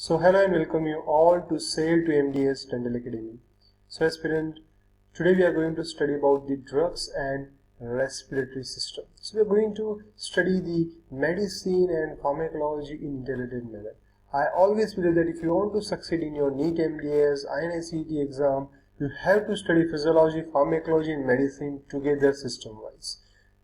So hello and welcome you all to sailtomds Dental Academy. So aspirant, today we are going to study about the drugs and respiratory system. So we are going to study the medicine and pharmacology in integrated manner. I always believe that if you want to succeed in your NEET MDS, INICET exam, you have to study physiology, pharmacology and medicine together system wise.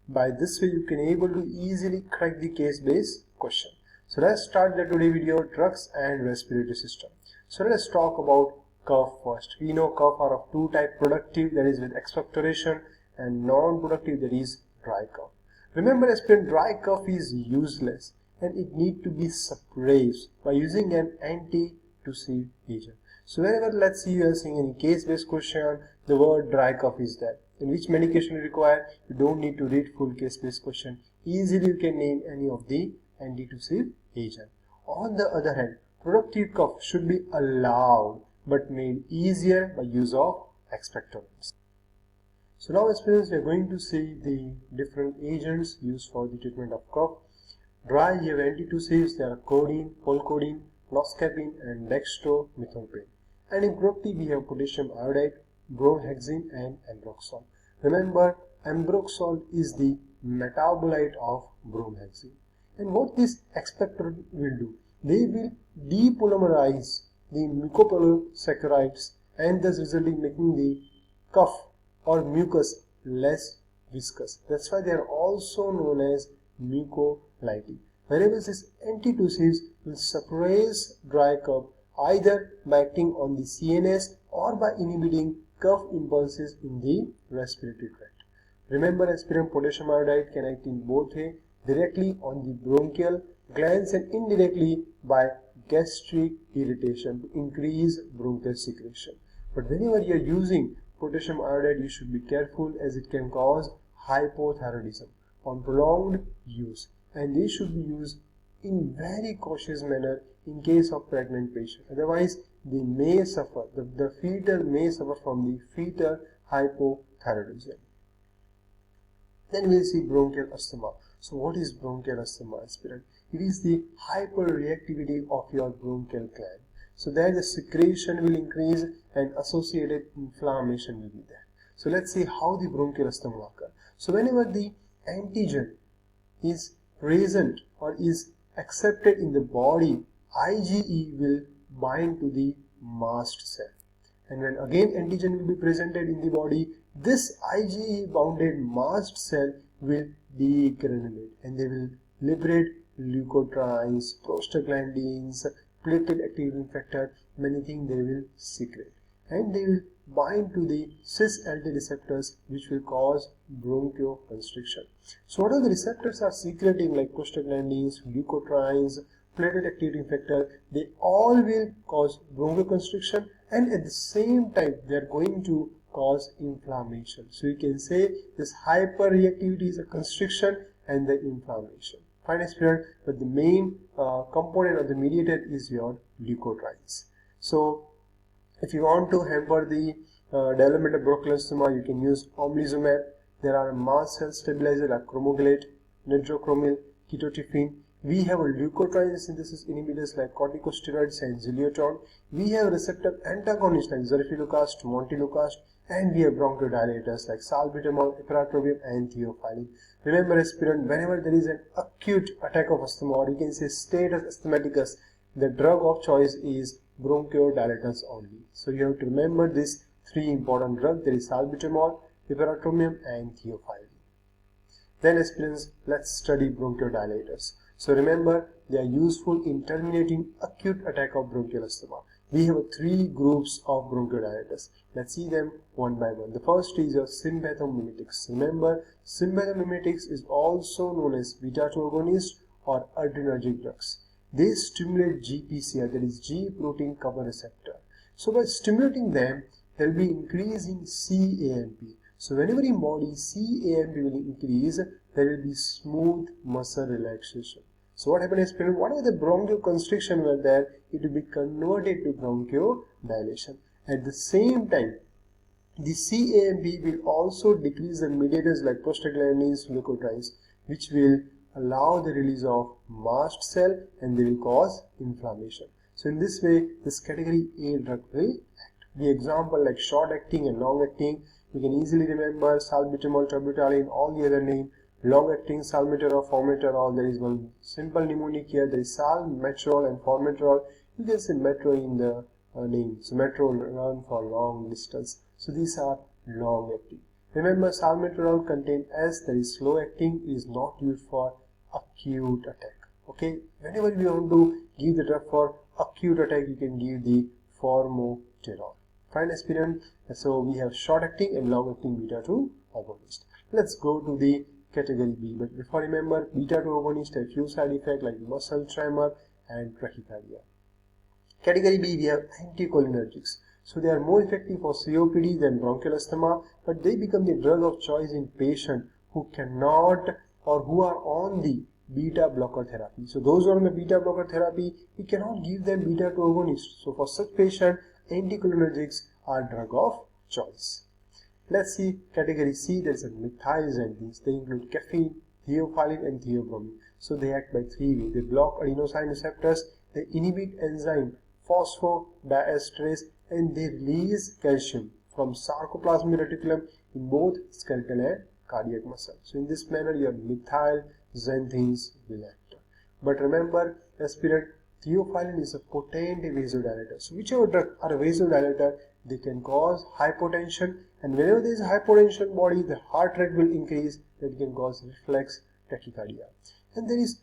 By this way you can able to easily crack the case-based question. So let's start the today video, drugs and respiratory system. So let's talk about cough first. We know cough are of two types, productive, that is with expectoration, and non-productive, that is dry cough. Remember aspirant, dry cough is useless and it need to be suppressed by using an antitussive agent. So whenever let's see you are seeing any case-based question, the word dry cough is there. In which medication you require, you don't need to read full case-based question. Easily you can name any of the antitussive agent. On the other hand, productive cough should be allowed but made easier by use of expectorants. So now aspirants, we are going to see the different agents used for the treatment of cough. Dry, you have antitussives, there are codeine, polcodeine, noscapine and dextromethorphan. And in productive, we have potassium iodide, bromhexine and ambroxol. Remember, ambroxol is the metabolite of bromhexine. And what this expectorant will do? They will depolymerize the mucopolysaccharides and thus resulting making the cough or mucus less viscous. That's why they are also known as mucolytic. Whereas these antitussives will suppress dry cough either by acting on the CNS or by inhibiting cough impulses in the respiratory tract. Remember aspirant, potassium iodide can act in both ways, directly on the bronchial glands and indirectly by gastric irritation to increase bronchial secretion. But whenever you are using potassium iodide, you should be careful as it can cause hypothyroidism on prolonged use, and they should be used in very cautious manner in case of pregnant patient. Otherwise they may suffer, the fetal may suffer from the fetal hypothyroidism. Then we'll see bronchial asthma. So what is bronchial asthma aspirant? It is the hyperreactivity of your bronchial gland. So there the secretion will increase and associated inflammation will be there. So let's see how the bronchial asthma occurs. So whenever the antigen is present or is accepted in the body, IgE will bind to the mast cell. And when again antigen will be presented in the body, this IgE bounded mast cell will degranulate and they will liberate leukotrienes, prostaglandins, platelet activating factor, many things they will secrete. And they will bind to the cis-LT receptors which will cause bronchoconstriction. So what are the receptors are secreting like prostaglandins, leukotrienes, platelet activating factor? They all will cause bronchoconstriction and at the same time they are going to cause inflammation. So you can say this hyperreactivity is a constriction and the inflammation. Fine aspirant, but the main component of the mediator is your leukotrienes. So if you want to hamper the development of bronchial asthma, you can use omalizumab. There are mast cell stabilizers like cromogalate, nidrocromil, ketotifen. We have a leukotriene synthesis inhibitors like corticosteroids and xylitol. We have receptor antagonists like zolifilocast, montelukast, and we have bronchodilators like salbutamol, ipratropium, and theophylline. Remember aspirant, whenever there is an acute attack of asthma or you can say status asthmaticus, the drug of choice is bronchodilators only. So you have to remember these three important drugs. There is salbutamol, ipratropium, and theophylline. Then aspirants, let's study bronchodilators. So remember, they are useful in terminating acute attack of bronchial asthma. We have three groups of bronchodilators. Let's see them one by one. The first is your sympathomimetics. Remember, sympathomimetics is also known as beta-2 agonist or adrenergic drugs. They stimulate GPCR, that is G protein coupled receptor. So by stimulating them, there will be increase in CAMP. So whenever in body CAMP will increase, there will be smooth muscle relaxation. So what happens is, whatever the bronchoconstriction were there, it will be converted to bronchodilation. At the same time, the CAMP will also decrease the mediators like prostaglandins, leukotrienes, which will allow the release of mast cell and they will cause inflammation. So in this way, this category A drug will act. The example like short acting and long acting, you can easily remember salbutamol, terbutaline, all the other name. Long acting salmeterol, formoterol, there is one simple mnemonic here, there is sal, metrol and formoterol. You can say metro in the name. So metro run for long distance. So these are long acting. Remember, salmeterol contains S, that is slow acting, is not used for acute attack. Okay, whenever we want to give the drug for acute attack, you can give the formoterol. Fine, aspirant. So we have short acting and long acting beta 2 agonist. Let's go to the category B. But before, remember, beta 2 agonist have few side effects like muscle tremor and tachycardia. Category B, we have anticholinergics. So they are more effective for COPD than bronchial asthma, but they become the drug of choice in patients who cannot or who are on the beta blocker therapy. So those who are on the beta blocker therapy, we cannot give them beta 2 agonist. So for such patients, anticholinergics are drug of choice. Let's see category C, there is a methyl xanthines. They include caffeine, theophylline and theobromine. So they act by three ways. They block adenosine receptors, they inhibit enzyme phosphodiesterase, and they release calcium from sarcoplasmic reticulum in both skeletal and cardiac muscle. So in this manner, your methyl xanthines will act. But remember, aspirant, theophylline is a potent vasodilator. So whichever drug are a vasodilator, they can cause hypotension, and whenever there is hypotension body, the heart rate will increase, that can cause reflex tachycardia. And there is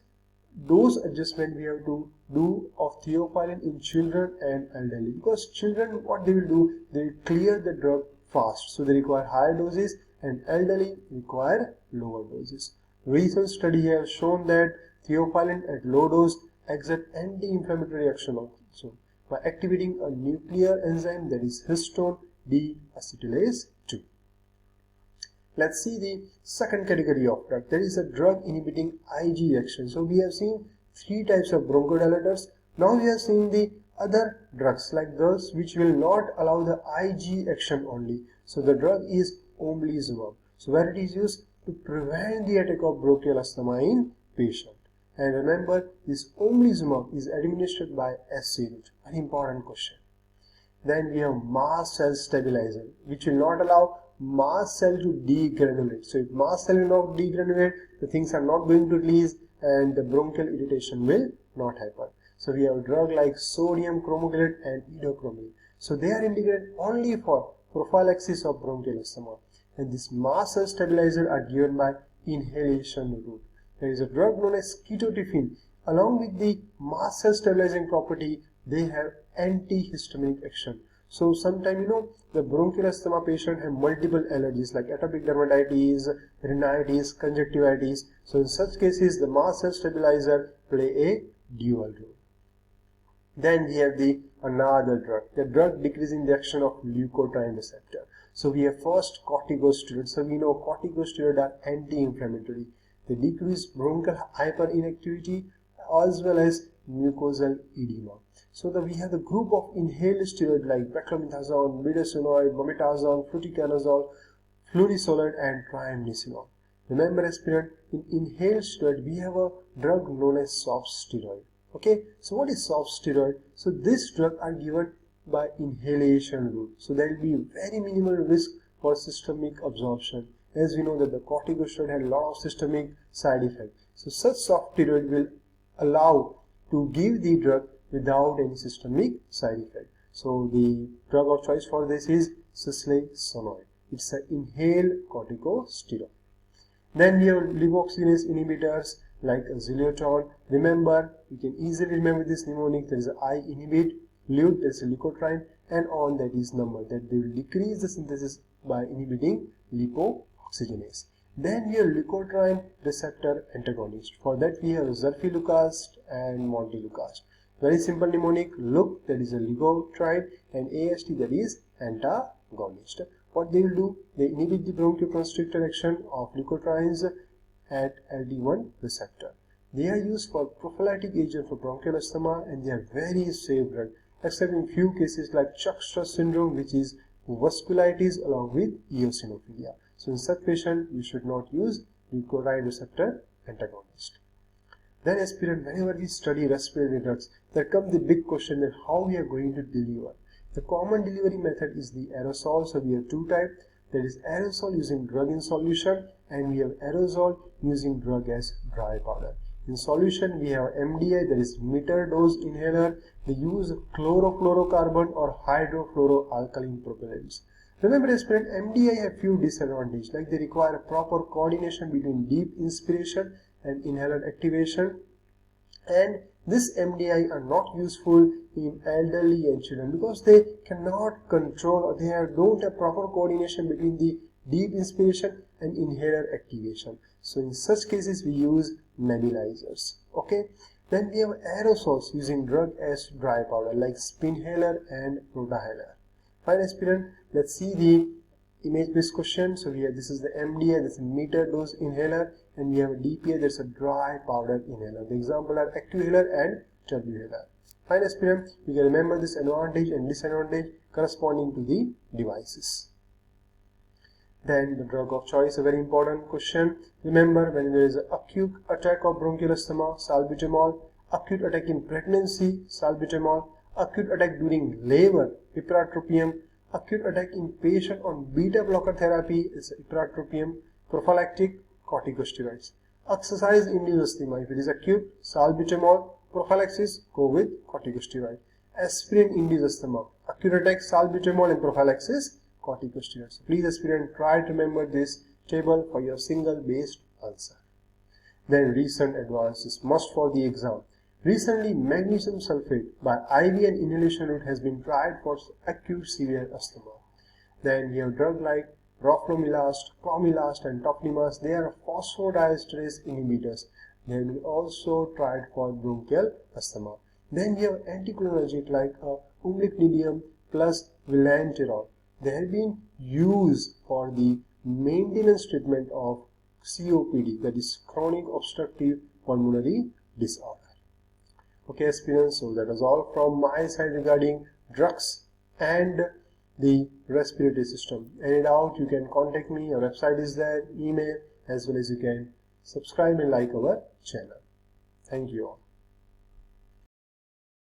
dose adjustment we have to do of theophylline in children and elderly, because children, what they will do, they will clear the drug fast, so they require higher doses, and elderly require lower doses. Recent study has shown that theophylline at low dose exert anti-inflammatory action also by activating a nuclear enzyme, that is histone deacetylase 2. Let's see the second category of drug. There is a drug inhibiting Ig action. So we have seen three types of bronchodilators. Now we are seeing the other drugs like those which will not allow the Ig action only. So the drug is omalizumab. So where it is used to prevent the attack of bronchial asthma in patient. And remember, this omalizumab is administered by acid route. Very important question. Then we have mast cell stabilizer, which will not allow mast cell to degranulate. So if mast cell will not degranulate, the things are not going to release and the bronchial irritation will not happen. So we have a drug like sodium cromoglicate and idocromate. So they are indicated only for prophylaxis of bronchial asthma. And this mast cell stabilizer are given by inhalation route. There is a drug known as ketotifen. Along with the mast cell stabilizing property, they have antihistaminic action. So sometimes, the bronchial asthma patient have multiple allergies like atopic dermatitis, rhinitis, conjunctivitis. So in such cases, the mast cell stabilizer play a dual role. Then we have another drug. The drug decreasing the action of leukotriene receptor. So we have first corticosteroids. So we know corticosteroids are anti-inflammatory. They decrease bronchial hyperinactivity as well as mucosal edema. So we have the group of inhaled steroids like beclomethasone, budesonide, mometazone, fluticasone, fluorosolide and triamcinolone. Remember, aspirant, in inhaled steroid we have a drug known as soft steroid. Okay, so what is soft steroid? So this drug are given by inhalation route. So there will be very minimal risk for systemic absorption, as we know that the corticosteroid has a lot of systemic side effects. So such soft steroid will allow to give the drug without any systemic side effect. So the drug of choice for this is cislacinoid. It's an inhaled corticosteroid. Then we have lipoxygenase inhibitors like xylitol. Remember, you can easily remember this mnemonic. There is a I inhibit, lute, there is a leukotriene, and on, that is number, that they will decrease the synthesis by inhibiting lipoxygenase. Then we have leukotriene receptor antagonist. For that we have zerfilucast and montelukast. Very simple mnemonic. Luc, that is a leukotriene, and AST, that is antagonist. What they will do? They inhibit the bronchoconstrictor action of leukotrienes at LD1 receptor. They are used for prophylactic agent for bronchial asthma, and they are very safe drug, except in few cases like Church-Strauss syndrome, which is vasculitis along with eosinophilia. So in such patient, you should not use leukotriene receptor antagonist. Then aspirant, whenever we study respiratory drugs, there comes the big question that how we are going to deliver. The common delivery method is the aerosol. So we have two types. There is aerosol using drug in solution, and we have aerosol using drug as dry powder. In solution, we have MDI, that is meter dose inhaler. They use chlorofluorocarbon or hydrofluoroalkyl propellants. Remember, aspirant, MDI have few disadvantages, like they require proper coordination between deep inspiration and inhaler activation, and this MDI are not useful in elderly and children because they cannot control, or they don't have proper coordination between the deep inspiration and inhaler activation. So in such cases we use nebulizers. Okay, then we have aerosols using drug as dry powder like spinhaler and rotahaler. Fine, aspirant, let's see the image-based question. So we have, this is the MDI, this is meter dose inhaler, and we have a DPI, that's a dry powder inhaler. The example are active inhaler and turbohaler. Fine, aspirant, you can remember this advantage and disadvantage corresponding to the devices. Then the drug of choice, a very important question. Remember, when there is an acute attack of bronchial asthma, salbutamol; acute attack in pregnancy, salbutamol; acute attack during labor, ipratropium; acute attack in patient on beta blocker therapy is ipratropium; prophylactic, corticosteroids; exercise-induced asthma, if it is acute, salbutamol; prophylaxis, go with corticosteroid; aspirin-induced asthma, acute attack, salbutamol, and prophylaxis, corticosteroids. Please, aspirant, try to remember this table for your single based answer. Then recent advances must for the exam. Recently, magnesium sulfate by IV and inhalation route has been tried for acute severe asthma. Then we have drugs like roflumilast, clomilast, and tocilizumab. They are phosphodiesterase inhibitors. Then we also tried for bronchial asthma. Then we have anticholinergic like umlicnidium plus vilanterol. They have been used for the maintenance treatment of COPD, that is chronic obstructive pulmonary disorder. Okay, aspirants, so that was all from my side regarding drugs and the respiratory system. Any doubt, you can contact me. Our website is there, email, as well as you can subscribe and like our channel. Thank you all.